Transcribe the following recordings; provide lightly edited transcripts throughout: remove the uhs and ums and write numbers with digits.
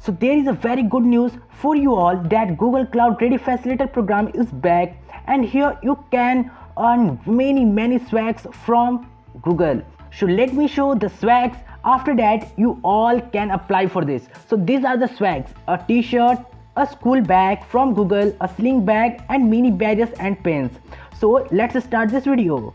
So there is a very good news for you all that Google Cloud Ready Facilitator program is back, and here you can earn many swags from Google. So let me show the swags. After that you all can apply for this. So these are the swags: a t-shirt, a school bag from Google, a sling bag, and mini badges and pens. So let's start this video.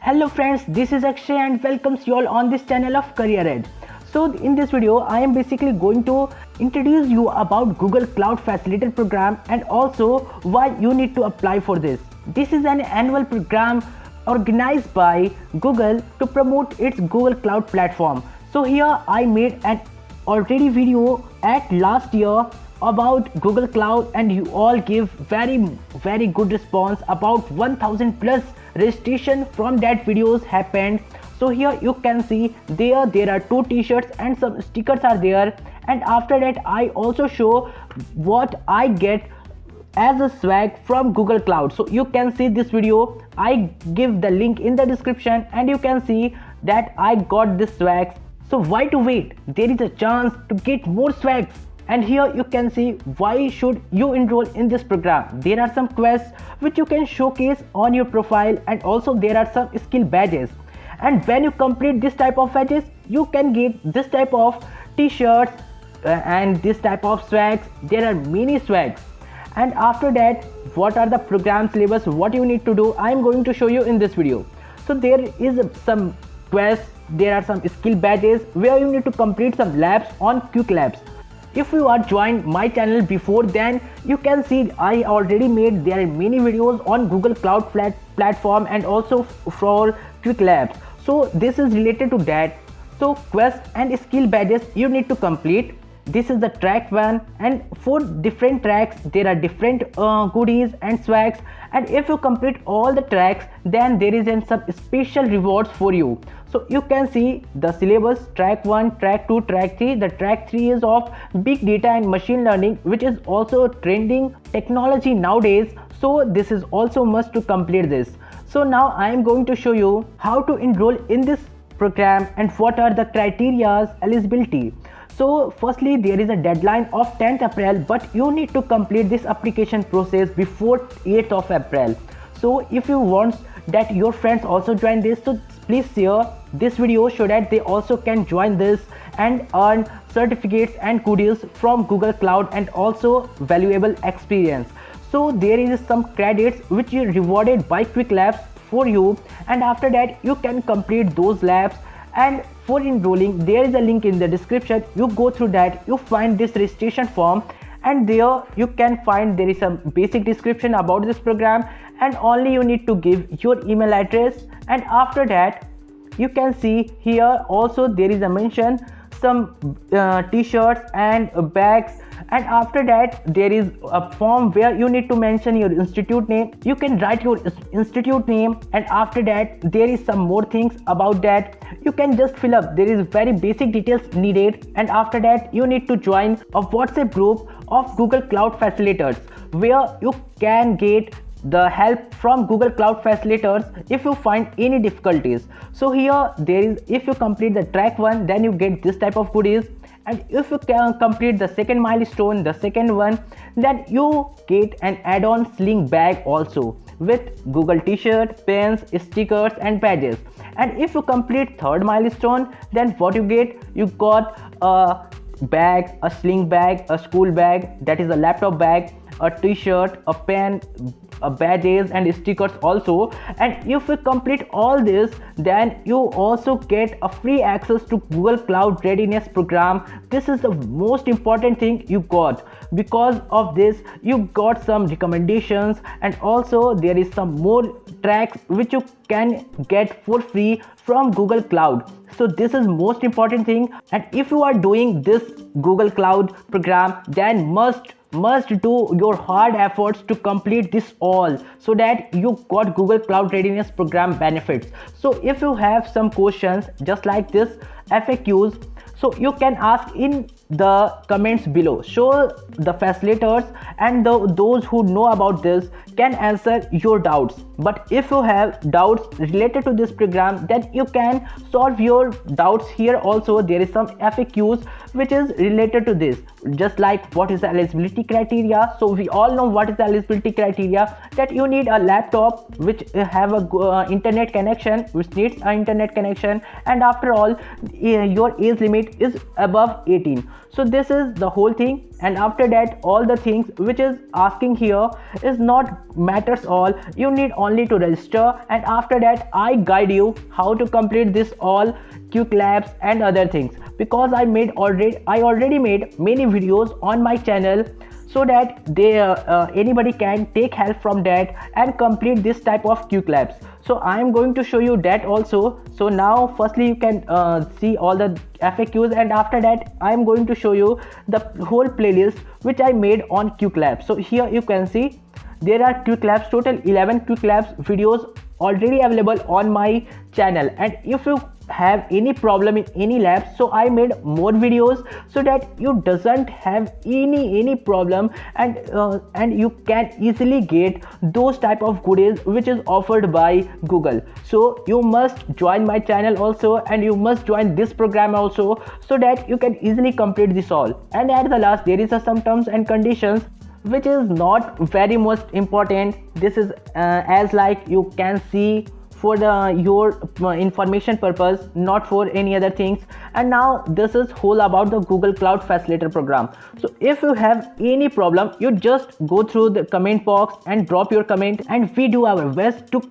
Hello friends, this is Akshay and welcomes you all on this channel of Career Edge. So in this video I am basically going to introduce you about Google Cloud Facilitator program and also why you need to apply for this. This is an annual program organized by Google to promote its Google Cloud platform. So here I made an already video at last year about Google Cloud, and you all give very good response. About 1000 plus registration from that videos happened. So here you can see there are 2 t-shirts and some stickers are there, and after that I also show what I get as a swag from Google Cloud. So you can see this video, I give the link in the description and you can see that I got this swag. So why to wait? There is a chance to get more swags. And here you can see why should you enroll in this program. There are some quests which you can showcase on your profile, and also there are some skill badges. And when you complete this type of badges, you can get this type of t-shirts and this type of swags. There are many swags. And after that, what are the program syllabus, what you need to do, I am going to show you in this video. So there is some quests, there are some skill badges where you need to complete some labs on Quick Labs. If you are joined my channel before, then you can see I already made there are many videos on Google Cloud platform and also for Quick Labs. So this is related to that. So quest and skill badges you need to complete. This is the track 1, and for different tracks there are different goodies and swags, and if you complete all the tracks then there is some special rewards for you. So you can see the syllabus: track 1, track 2, track 3. The track 3 is of big data and machine learning, which is also trending technology nowadays. So this is also must to complete this. So now I am going to show you how to enroll in this program and what are the criteria's eligibility. So firstly, there is a deadline of 10th April, but you need to complete this application process before 8th of April. So if you want that your friends also join this, so please share this video so that they also can join this and earn certificates and goodies from Google Cloud and also valuable experience. So there is some credits which are rewarded by Quick Labs for you, and after that you can complete those labs. And for enrolling, there is a link in the description. You go through that, you find this registration form, and there you can find there is some basic description about this program, and only you need to give your email address. And after that you can see here also there is a mention some t-shirts and bags, and after that there is a form where you need to mention your institute name. You can write your institute name, and after that there is some more things about that you can just fill up. There is very basic details needed, and after that you need to join a WhatsApp group of Google Cloud Facilitators where you can get the help from Google Cloud Facilitators if you find any difficulties. So here there is, if you complete the track 1, then you get this type of goodies, and if you can complete the second milestone, the second one, then you get an add-on sling bag also with Google t-shirt, pens, stickers and badges. And if you complete third milestone, then what you get, you got a bag, a sling bag, a school bag, that is a laptop bag, a t-shirt, a pen, badges and stickers also. And if you complete all this, then you also get a free access to Google Cloud Readiness program. This is the most important thing you got. Because of this you got some recommendations, and also there is some more tracks which you can get for free from Google Cloud. So this is most important thing, and if you are doing this Google Cloud program, then must do your hard efforts to complete this all, so that you got Google Cloud Readiness program benefits. So if you have some questions just like this FAQs, so you can ask in the comments below, so the facilitators and those who know about this can answer your doubts. But if you have doubts related to this program, then you can solve your doubts here. Also there is some FAQs which is related to this, just like what is the eligibility criteria. So we all know what is the eligibility criteria, that you need a laptop which have a internet connection, which needs an internet connection, and after all your age limit is above 18. So this is the whole thing, and after that all the things which is asking here is not matters all. You need only to register, and after that I guide you how to complete this all quick labs and other things, because I already made many videos on my channel, so that anybody can take help from that and complete this type of quick labs. So I am going to show you that also. So now firstly you can see all the FAQs, and after that I am going to show you the whole playlist which I made on quick labs. So here you can see there are quick labs, total 11 quick labs videos already available on my channel. And if you have any problem in any lab, so I made more videos so that you doesn't have any problem, and you can easily get those type of goodies which is offered by Google. So you must join my channel also, and you must join this program also, so that you can easily complete this all. And at the last there is some terms and conditions which is not very most important. This is as like you can see for your information purpose, not for any other things. And now this is whole about the Google Cloud Facilitator program. So if you have any problem, you just go through the comment box and drop your comment, and we do our best to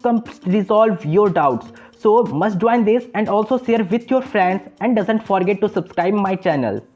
resolve your doubts. So must join this and also share with your friends, and doesn't forget to subscribe my channel.